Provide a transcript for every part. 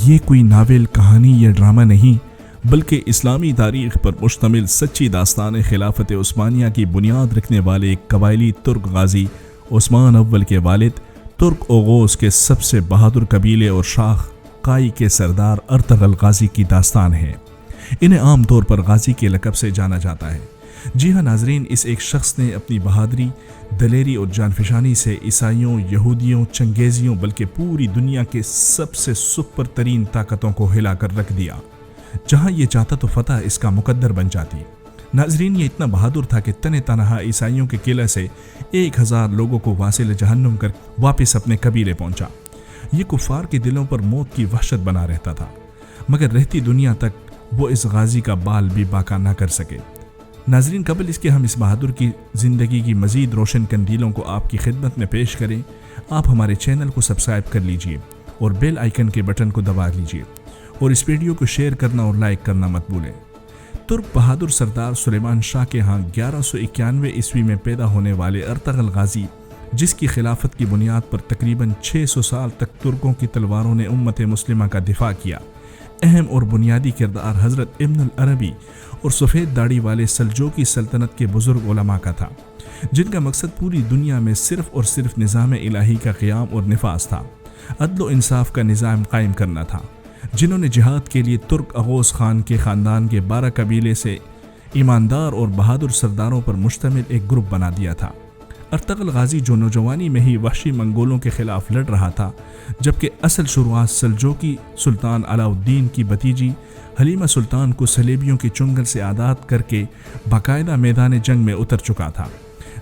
یہ کوئی ناول، کہانی یا ڈرامہ نہیں، بلکہ اسلامی تاریخ پر مشتمل سچی داستان خلافت عثمانیہ کی بنیاد رکھنے والے ایک قبائلی ترک غازی عثمان اول کے والد ترک اوغوز کے سب سے بہادر قبیلے اور شاخ قائی کے سردار ارطغرل غازی کی داستان ہے۔ انہیں عام طور پر غازی کے لقب سے جانا جاتا ہے۔ جی ہاں ناظرین، اس ایک شخص نے اپنی بہادری، دلیری اور جانفشانی سے عیسائیوں، یہودیوں، چنگیزیوں بلکہ پوری دنیا کے سب سے سپر ترین طاقتوں کو ہلا کر رکھ دیا۔ جہاں یہ چاہتا تو فتح اس کا مقدر بن جاتی۔ ناظرین، یہ اتنا بہادر تھا کہ تنِ تنہا عیسائیوں کے قلعے سے 1000 لوگوں کو واصل جہنم کر واپس اپنے قبیلے پہنچا۔ یہ کفار کے دلوں پر موت کی وحشت بنا رہتا تھا، مگر رہتی دنیا تک وہ اس غازی کا بال بھی باقا نہ کر سکے۔ ناظرین، قبل اس کے ہم اس بہادر کی زندگی کی مزید روشن کندیلوں کو آپ کی خدمت میں پیش کریں، آپ ہمارے چینل کو سبسکرائب کر لیجئے اور بیل آئیکن کے بٹن کو دبا لیجئے اور اس ویڈیو کو شیئر کرنا اور لائک کرنا مت بھولیں۔ ترک بہادر سردار سلیمان شاہ کے ہاں 1191 عیسوی میں پیدا ہونے والے ارطغرل غازی، جس کی خلافت کی بنیاد پر تقریباً 600 سال تک ترکوں کی تلواروں نے امت مسلمہ کا دفاع کیا، اہم اور بنیادی کردار حضرت ابن العربی اور سفید داڑھی والے سلجوقی سلطنت کے بزرگ علماء کا تھا، جن کا مقصد پوری دنیا میں صرف اور صرف نظام الہی کا قیام اور نفاذ تھا، عدل و انصاف کا نظام قائم کرنا تھا، جنہوں نے جہاد کے لیے ترک اغوث خان کے خاندان کے 12 قبیلے سے ایماندار اور بہادر سرداروں پر مشتمل ایک گروپ بنا دیا تھا۔ ارطغرل غازی جو نوجوانی میں ہی وحشی منگولوں کے خلاف لڑ رہا تھا، جبکہ اصل شروعات سلجوقی سلطان علاء الدین کی بھتیجی حلیمہ سلطان کو صلیبیوں کے چنگل سے آزاد کر کے باقاعدہ میدان جنگ میں اتر چکا تھا،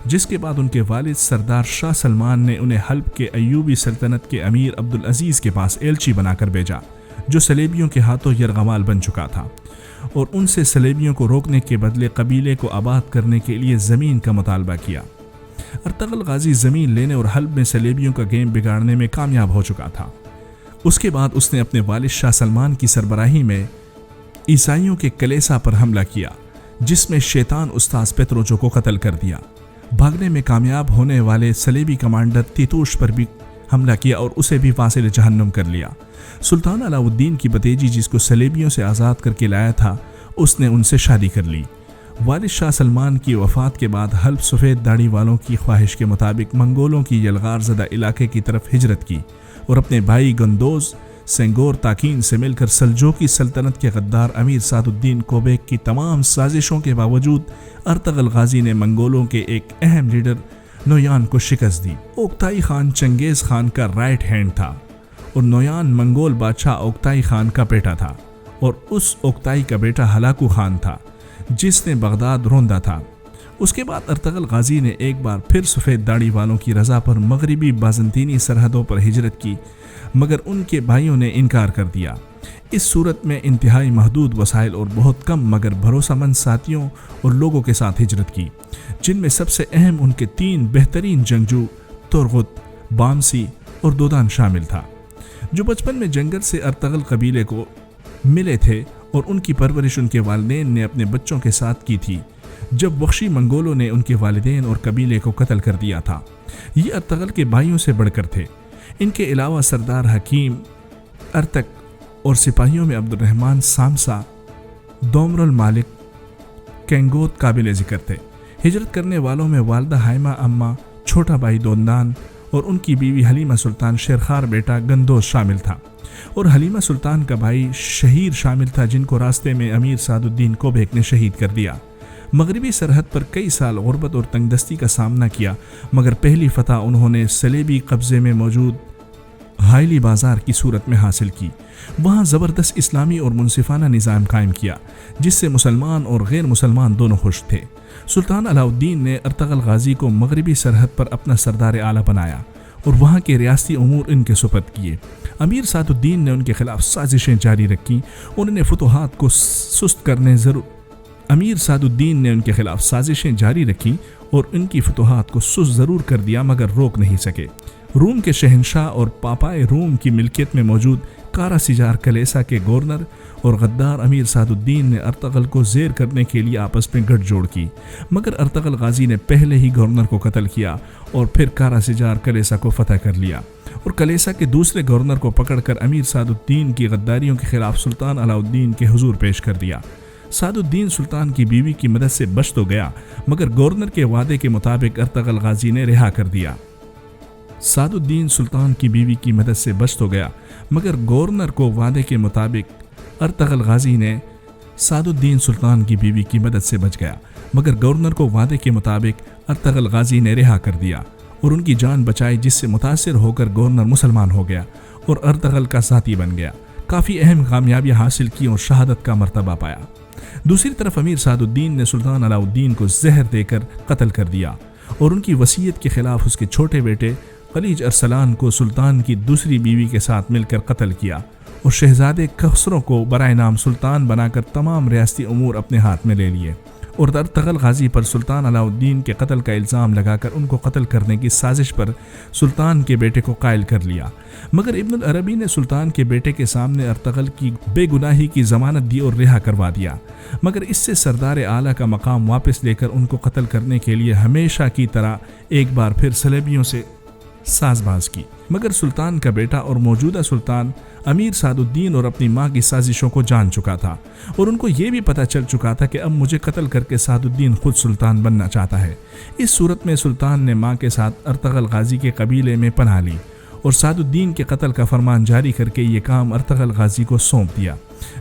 جس کے بعد ان کے والد سردار شاہ سلمان نے انہیں حلب کے ایوبی سلطنت کے امیر عبدالعزیز کے پاس ایلچی بنا کر بھیجا، جو صلیبیوں کے ہاتھوں یرغمال بن چکا تھا، اور ان سے صلیبیوں کو روکنے کے بدلے قبیلے کو آباد کرنے کے لیے زمین کا مطالبہ کیا۔ ارطغرل غازی زمین لینے اور حلب میں صلیبیوں کا گیم بگاڑنے میں کامیاب ہو چکا تھا۔ اس کے بعد اس نے اپنے والد شاہ سلمان کی سربراہی میں عیسائیوں کے کلیسا پر حملہ کیا، جس میں شیطان استاذ پیتروچو کو قتل کر دیا۔ بھاگنے میں کامیاب ہونے والے صلیبی کمانڈر تیتوش پر بھی حملہ کیا اور اسے بھی واصل جہنم کر لیا۔ سلطان علاء الدین کی بھتیجی، جس کو صلیبیوں سے آزاد کر کے لایا تھا، اس نے ان سے شادی کر لی۔ والد شاہ سلمان کی وفات کے بعد حلب سفید داڑھی والوں کی خواہش کے مطابق منگولوں کی یلغار زدہ علاقے کی طرف ہجرت کی اور اپنے بھائی گندوز سینگور تاکین سے مل کر سلجوقی سلطنت کے غدار امیر سعد الدین کوبیک کی تمام سازشوں کے باوجود ارطغرل غازی نے منگولوں کے ایک اہم لیڈر نویان کو شکست دی۔ اوکتائی خان چنگیز خان کا رائٹ ہینڈ تھا اور نویان منگول بادشاہ اوکتائی خان کا بیٹا تھا، اور اس اوکتائی کا بیٹا ہلاکو خان تھا جس نے بغداد روندا تھا۔ اس کے بعد ارطغرل غازی نے ایک بار پھر سفید داڑھی والوں کی رضا پر مغربی بازنطینی سرحدوں پر ہجرت کی، مگر ان کے بھائیوں نے انکار کر دیا۔ اس صورت میں انتہائی محدود وسائل اور بہت کم مگر بھروسہ مند ساتھیوں اور لوگوں کے ساتھ ہجرت کی، جن میں سب سے اہم ان کے 3 بہترین جنگجو تورغت، بامسی اور دودان شامل تھا، جو بچپن میں جنگل سے ارطغرل قبیلے کو ملے تھے، اور ان کی پرورش ان کے والدین نے اپنے بچوں کے ساتھ کی تھی جب وحشی منگولوں نے ان کے والدین اور قبیلے کو قتل کر دیا تھا۔ یہ ارطغرل کے بھائیوں سے بڑھ کر تھے۔ ان کے علاوہ سردار حکیم ارتک اور سپاہیوں میں عبد الرحمن سامسا، دومر المالک، کینگوت قابل ذکر تھے۔ ہجرت کرنے والوں میں والدہ حائمہ اماں، چھوٹا بھائی دوندان اور ان کی بیوی حلیمہ سلطان شیرخوار بیٹا گندوز شامل تھا، اور حلیمہ سلطان کا بھائی شہیر شامل تھا، جن کو راستے میں امیر سعد الدین کوبیک نے شہید کر دیا۔ مغربی سرحد پر کئی سال غربت اور تنگ دستی کا سامنا کیا، مگر پہلی فتح انہوں نے صلیبی قبضے میں موجود حائلی بازار کی صورت میں حاصل کی۔ وہاں زبردست اسلامی اور منصفانہ نظام قائم کیا، جس سے مسلمان اور غیر مسلمان دونوں خوش تھے۔ سلطان علاء الدین نے ارطغرل غازی کو مغربی سرحد پر اپنا سردار اعلیٰ بنایا اور وہاں کے ریاستی امور ان کے سپرد کیے۔ امیر سعد الدین نے ان کے خلاف سازشیں جاری رکھیں، انہوں نے فتوحات کو سست کرنے ضرور کر دیا، مگر روک نہیں سکے۔ روم کے شہنشاہ اور پاپائے روم کی ملکیت میں موجود کارا سجار کلیسا کے گورنر اور غدار امیر سعد الدین نے ارطغرل کو زیر کرنے کے لیے آپس میں گٹھ جوڑ کی، مگر ارطغرل غازی نے پہلے ہی گورنر کو قتل کیا اور پھر کارا سجار کلیسا کو فتح کر لیا اور کلیسا کے دوسرے گورنر کو پکڑ کر امیر سعد الدین کی غداریوں کے خلاف سلطان علاء الدین کے حضور پیش کر دیا۔ سعد الدین سلطان کی بیوی کی مدد سے بچ تو گیا مگر گورنر کے وعدے کے مطابق ارطغرل غازی نے رہا کر دیا۔ سعد الدین سلطان کی بیوی کی مدد سے بچ تو گیا مگر گورنر کو وعدے کے مطابق ارطغرل غازی نے سعد الدین سلطان کی بیوی کی مدد سے بچ گیا مگر گورنر کو وعدے کے مطابق ارطغرل غازی نے رہا کر دیا اور ان کی جان بچائی، جس سے متاثر ہو کر گورنر مسلمان ہو گیا اور ارطغرل کا ساتھی بن گیا، کافی اہم کامیابیاں حاصل کی اور شہادت کا مرتبہ پایا۔ دوسری طرف امیر سعد الدین نے سلطان علاء الدین کو زہر دے کر قتل کر دیا اور ان کی وصیت کے خلاف اس کے چھوٹے بیٹے خلیج ارسلان کو سلطان کی دوسری بیوی کے ساتھ مل کر قتل کیا اور شہزادے خسرو کو برائے نام سلطان بنا کر تمام ریاستی امور اپنے ہاتھ میں لے لیے اور ارطغرل غازی پر سلطان علاء الدین کے قتل کا الزام لگا کر ان کو قتل کرنے کی سازش پر سلطان کے بیٹے کو قائل کر لیا۔ مگر ابن العربی نے سلطان کے بیٹے کے سامنے ارطغرل کی بے گناہی کی ضمانت دی اور رہا کروا دیا، مگر اس سے سردار اعلیٰ کا مقام واپس لے کر ان کو قتل کرنے کے لیے ہمیشہ کی طرح ایک بار پھر صلیبیوں سے ساز باز کی۔ مگر سلطان کا بیٹا اور موجودہ سلطان امیر سعد الدین اور اپنی ماں کی سازشوں کو جان چکا تھا اور ان کو یہ بھی پتہ چل چکا تھا کہ اب مجھے قتل کر کے سعد الدین خود سلطان بننا چاہتا ہے۔ اس صورت میں سلطان نے ماں کے ساتھ ارطغرل غازی کے قبیلے میں پناہ لی اور سعد الدین کے قتل کا فرمان جاری کر کے یہ کام ارطغرل غازی کو سونپ دیا،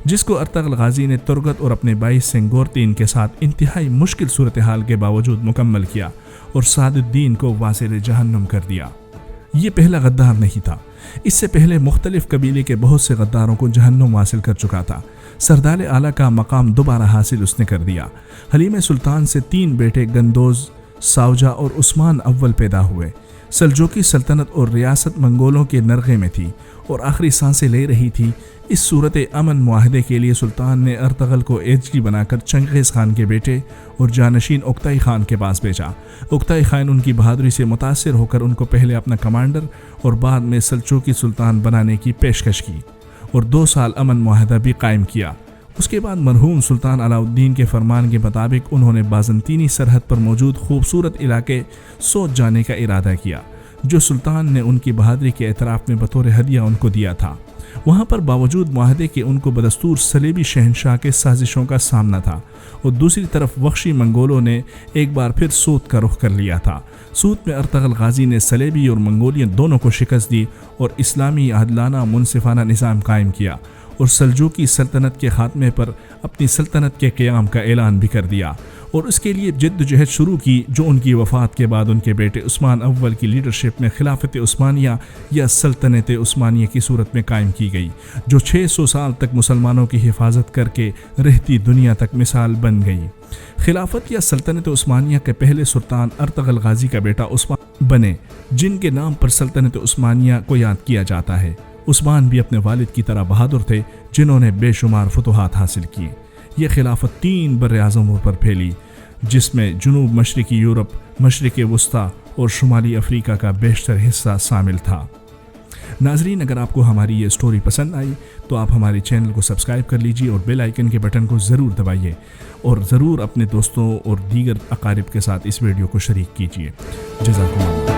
جس کو ارطغرل غازی نے ترگت اور اپنے بھائی سنگورتین کے ساتھ انتہائی مشکل صورتحال کے باوجود مکمل کیا اور سعد الدین کو واصل جہنم کر دیا۔ یہ پہلا غدار نہیں تھا، اس سے پہلے مختلف قبیلے کے بہت سے غداروں کو جہنم حاصل کر چکا تھا۔ سردار اعلیٰ کا مقام دوبارہ حاصل اس نے کر دیا۔ حلیم سلطان سے 3 بیٹے گندوز، ساوجہ اور عثمان اول پیدا ہوئے۔ سلجوقی سلطنت اور ریاست منگولوں کے نرغے میں تھی اور آخری سانسیں لے رہی تھی۔ اس صورت امن معاہدے کے لیے سلطان نے ارطغرل کو ایجنٹ بنا کر چنگیز خان کے بیٹے اور جانشین اوکتائی خان کے پاس بھیجا۔ اوکتائی خان ان کی بہادری سے متاثر ہو کر ان کو پہلے اپنا کمانڈر اور بعد میں سلجوقی سلطان بنانے کی پیشکش کی اور 2 سال امن معاہدہ بھی قائم کیا۔ اس کے بعد مرحوم سلطان علاء الدین کے فرمان کے مطابق انہوں نے بازنطینی سرحد پر موجود خوبصورت علاقے سوت جانے کا ارادہ کیا، جو سلطان نے ان کی بہادری کے اعتراف میں بطور ہدیہ ان کو دیا تھا۔ وہاں پر باوجود معاہدے کے ان کو بدستور صلیبی شہنشاہ کے سازشوں کا سامنا تھا اور دوسری طرف وحشی منگولوں نے ایک بار پھر سوت کا رخ کر لیا تھا۔ سوت میں ارطغرل غازی نے صلیبی اور منگولیت دونوں کو شکست دی اور اسلامی عادلانہ منصفانہ نظام قائم کیا اور سلجوقی سلطنت کے خاتمے پر اپنی سلطنت کے قیام کا اعلان بھی کر دیا اور اس کے لیے جد و جہد شروع کی، جو ان کی وفات کے بعد ان کے بیٹے عثمان اول کی لیڈرشپ میں خلافت عثمانیہ یا سلطنت عثمانیہ کی صورت میں قائم کی گئی، جو 600 سال تک مسلمانوں کی حفاظت کر کے رہتی دنیا تک مثال بن گئی۔ خلافت یا سلطنت عثمانیہ کے پہلے سلطان ارطغرل غازی کا بیٹا عثمان بنے، جن کے نام پر سلطنت عثمانیہ کو یاد کیا جاتا ہے۔ عثمان بھی اپنے والد کی طرح بہادر تھے، جنہوں نے بے شمار فتوحات حاصل کیے۔ یہ خلافت 3 براعظموں پر پھیلی، جس میں جنوب مشرقی یورپ، مشرق وسطیٰ اور شمالی افریقہ کا بیشتر حصہ شامل تھا۔ ناظرین، اگر آپ کو ہماری یہ سٹوری پسند آئی تو آپ ہمارے چینل کو سبسکرائب کر لیجیے اور بیل آئیکن کے بٹن کو ضرور دبائیے اور ضرور اپنے دوستوں اور دیگر اقارب کے ساتھ اس ویڈیو کو شریک کیجیے۔ جزاکم اللہ۔